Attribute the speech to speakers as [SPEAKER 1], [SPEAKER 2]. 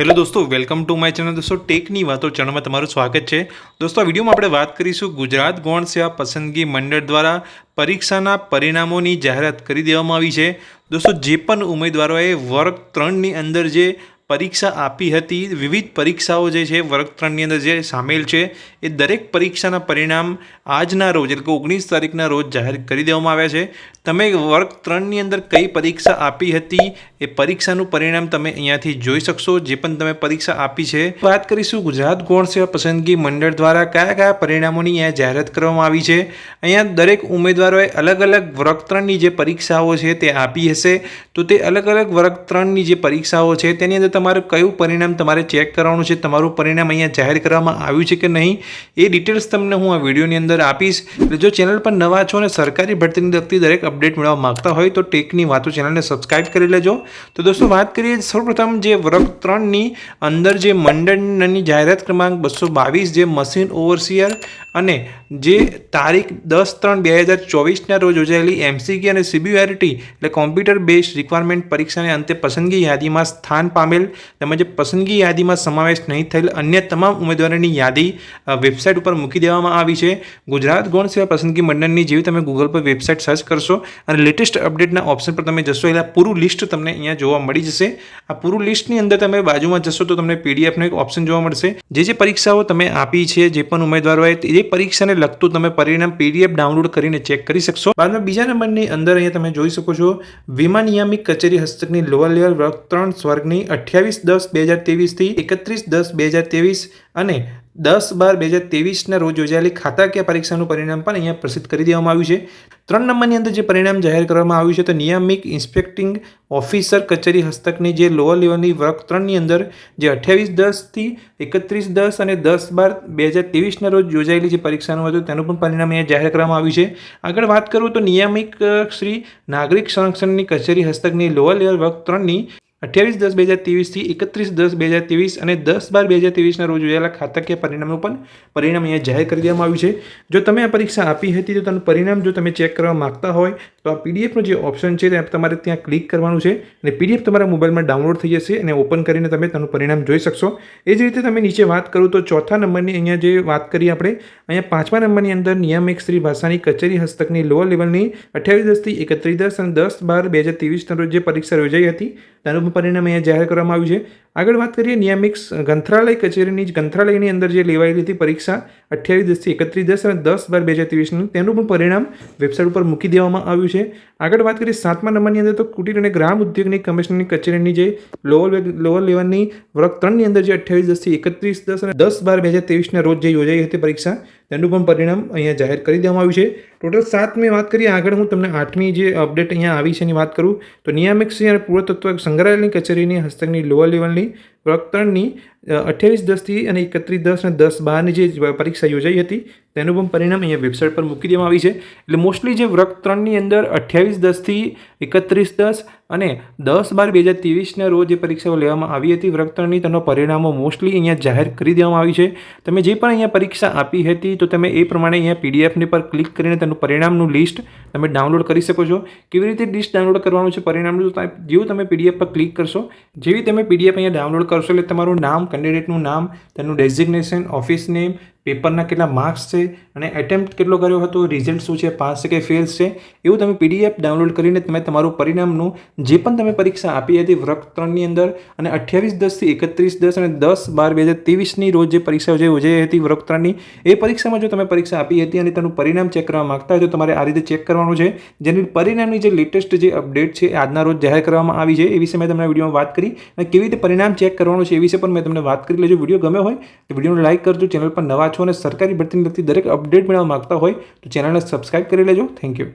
[SPEAKER 1] Hello દોસ્તો, welcome to my channel. દોસ્તો, ટેકની વાતો ચેનલમાં તમારું સ્વાગત છે. દોસ્તો, આ વિડીયોમાં આપણે વાત કરીશું ગુજરાત ગૌણ સેવા પસંદગી મંડળ દ્વારા પરીક્ષાના પરિણામોની જાહેરાત કરી દેવામાં આવી છે. દોસ્તો, જે પણ ઉમેદવારોએ વર્ગ 3ની અંદર જે પરીક્ષા આપી હતી, વિવિધ પરીક્ષાઓ જે છે વર્ગ 3ની અંદર જે સામેલ છે, એ દરેક પરીક્ષાના પરિણામ આજના રોજ એટલે કે 19 તારીખના રોજ જાહેર કરી દેવામાં આવ્યા છે. તમે વર્ગ 3ની અંદર કઈ પરીક્ષા આપી હતી એ પરીક્ષાનું પરિણામ તમે અહીંયાથી જોઈ શકશો. જે પણ તમે પરીક્ષા આપી છે, વાત કરીશું ગુજરાત ગૌણ સેવા પસંદગી મંડળ દ્વારા કયા કયા પરિણામોની અહીંયા જાહેરાત કરવામાં આવી છે. અહીંયા દરેક ઉમેદવારોએ અલગ અલગ વર્ગ 3ની જે પરીક્ષાઓ છે તે આપી હશે. તો તે અલગ અલગ વર્ગ 3ની જે પરીક્ષાઓ છે તેની અંદર તમારું કયું પરિણામ તમારે ચેક કરવાનું છે, તમારું પરિણામ અહીંયા જાહેર કરવામાં આવ્યું છે કે નહીં, એ ડિટેલ્સ તમને હું આ વિડીયોની અંદર આપીશ. એટલે જો ચેનલ પર નવા છો અને સરકારી ભરતીને લગતી દરેક અપડેટ મેળવવા માંગતા હોય તો ટેકની વાતો ચેનલને સબસ્ક્રાઇબ કરી લેજો. તો દોસ્તો, વાત કરીએ સૌપ્રથમ જે વર્ગ 3ની અંદર જે મંડળની જાહેરાત ક્રમાંક 222 જે મશીન ઓવરસિયર અને જે તારીખ 10/3/2024ના રોજ યોજાયેલી MCQ અને CBRT એટલે કોમ્પ્યુટર બેઝ રિક્વાયરમેન્ટ પરીક્ષાને અંતે પસંદગી યાદીમાં સ્થાન પામેલ તેમજ પસંદગી યાદીમાં સમાવેશ નહીં થયેલ અન્ય તમામ ઉમેદવારોની યાદી વેબસાઇટ ઉપર મૂકી દેવામાં આવી છે. ગુજરાત ગૌણ સેવા પસંદગી મંડળની જેવી તમે ગૂગલ પર વેબસાઇટ સર્ચ કરશો અને લેટેસ્ટ અપડેટના ઓપ્શન પર તમે જશો એટલે પૂરું લિસ્ટ તમને અહીંયા જોવા મળી જશે. આ પૂરું લિસ્ટની અંદર તમે બાજુમાં જશો તો તમને PDFનો એક ઓપ્શન જોવા મળશે. જે પરીક્ષાઓ તમે આપી છે, જે પણ ઉમેદવારોએ એ પરીક્ષાને લગતું તમે પરિણામ PDF ડાઉનલોડ કરીને ચેક કરી શકશો. બાદમાં બીજા નંબરની અંદર અહીંયા તમે જોઈ શકો છો વીમા નિયામક કચેરી હસ્તકની લોઅર લેવલ વર્ગ 3 સ્વર્ગની 28/10/2023 થી 31/10/2023 અને 10/12/2023ના રોજ યોજાયેલી ખાતાકીય પરીક્ષાનું પરિણામ પણ અહીંયા પ્રસિદ્ધ કરી દેવામાં આવ્યું છે. 3 નંબરની અંદર જે પરિણામ જાહેર કરવામાં આવ્યું છે તો નિયામક ઇન્સ્પેક્ટિંગ ઓફિસર કચેરી હસ્તકની જે લોઅર લેવલની વર્ગ 3ની અંદર જે 28/10 થી 31/10 અને 10/12/2023ના રોજ યોજાયેલી જે પરીક્ષાનું હતું તેનું પણ પરિણામ અહીંયા જાહેર કરવામાં આવ્યું છે. આગળ વાત કરું તો નિયામક શ્રી નાગરિક સંરક્ષણની કચેરી હસ્તકની લોઅર લેવલ વર્ગ 3ની 28/10/2023 થી 31/10/2023 અને 10/12/2023ના રોજ યોજાયેલા ખાતાકીય પરિણામનું પણ પરિણામ અહીંયા જાહેર કરી દેવામાં આવ્યું છે. જો તમે આ પરીક્ષા આપી હતી તો તેનું પરિણામ જો તમે ચેક કરવા માંગતા હોય તો આ PDFનો જે ઓપ્શન છે તે તમારે ત્યાં ક્લિક કરવાનું છે અને PDF તમારા મોબાઈલમાં ડાઉનલોડ થઈ જશે અને ઓપન કરીને તમે તેનું પરિણામ જોઈ શકશો. એ જ રીતે તમે નીચે વાત કરું તો ચોથા નંબરની અહીંયા જે વાત કરીએ આપણે અહીંયા 5મા નંબરની અંદર નિયામક શ્રી ભાષાની કચેરી હસ્તકની લોઅર લેવલની 28/10 થી 31/10 અને 10/12/2023ના રોજ જે પરીક્ષા યોજાઈ હતી તેનું પરિણામ અહીંયા જાહેર કરવામાં આવ્યું છે. આગળ વાત કરીએ નિયામક ગ્રંથાલય કચેરીની ગ્રંથાલયની અંદર જે લેવાયેલી હતી પરીક્ષા 28/10 થી 31/10 અને 10/12/2023 તેનું પણ પરિણામ વેબસાઇટ ઉપર મૂકી દેવામાં આવ્યું છે. આગળ વાત કરીએ 7મા નંબરની અંદર તો કુટીર અને ગ્રામ ઉદ્યોગની કમિશનરની કચેરીની જે લોઅર લેવલની વર્ગ 3ની અંદર જે 28/10 થી 31/10 અને 10/12/2023ના રોજ જે યોજાઈ હતી પરીક્ષા તેનું પણ પરિણામ અહીંયા જાહેર કરી દેવામાં આવ્યું છે. ટોટલ 7 વાત કરીએ. આગળ હું તમને 8મી જે અપડેટ અહીંયા આવી છે એની વાત કરું તો નિયામક શ્રી અને પુરાતત્વ સંગ્રહાલયની કચેરીની હસ્તકની લોઅર લેવલની વર્ગ 3ની 28/10 થી અને 31/10 અને 10/12ની જે પરીક્ષા યોજાઈ હતી તેનું પણ પરિણામ અહીંયા વેબસાઇટ પર મૂકી દેવામાં આવી છે. એટલે મોસ્ટલી જે વર્ગ 3ની અંદર 28/10 થી 31/10 અને 10/12/2023ના રોજ જે પરીક્ષાઓ લેવામાં આવી હતી વર્ગ 3ની તેનો પરિણામો મોસ્ટલી અહીંયા જાહેર કરી દેવામાં આવી છે. તમે જે પણ અહીંયા પરીક્ષા આપી હતી તો તમે એ પ્રમાણે અહીંયા PDFની પર ક્લિક કરીને તેનું પરિણામનું લિસ્ટ તમે ડાઉનલોડ કરી શકો છો. કેવી રીતે લિસ્ટ ડાઉનલોડ કરવાનું છે પરિણામનું, જેવું તમે PDF પર ક્લિક કરશો જેવી તમે PDF અહીંયા ડાઉનલોડ કરશો એટલે તમારું નામ, કેન્ડિડેટનું નામ, તેનું ડેઝિગ્નેશન, ઓફિસ નેમ, પેપરના કેટલા માર્ક્સ છે અને એટેમ્પ્ટ કેટલો કર્યો હતો, રિઝલ્ટ શું છે, પાસ છે કે ફેલ છે, એવું તમે PDF ડાઉનલોડ કરીને તમે તમારું પરિણામનું જે પણ તમે પરીક્ષા આપી હતી વર્ગ 3ની અંદર અને 28/10 થી 31/10 અને 10/12/2023ની રોજ જે પરીક્ષાઓ જે યોજાઈ હતી વર્ગ 3ની એ પરીક્ષામાં જો તમે પરીક્ષા આપી હતી અને તેનું પરિણામ ચેક કરવા માંગતા હોય તો તમારે આ રીતે ચેક કરવાનું છે. જેની પરિણામની જે લેટેસ્ટ જે અપડેટ છે આજના રોજ જાહેર કરવામાં આવી છે એ વિશે મેં તમને વિડીયોમાં વાત કરી અને કેવી રીતે પરિણામ ચેક કરવાનું છે એ વિશે પણ મેં તમને વાત કરી. લેજો. વિડીયો ગમ્યો હોય તો વિડીયોને લાઇક કરજો. ચેનલ પર નવા છો અને સરકારી ભરતીને લગતી દરેક અપડેટ મેળવવા માંગતા હોય તો ચેનલને સબસ્ક્રાઇબ કરી લેજો. Thank you.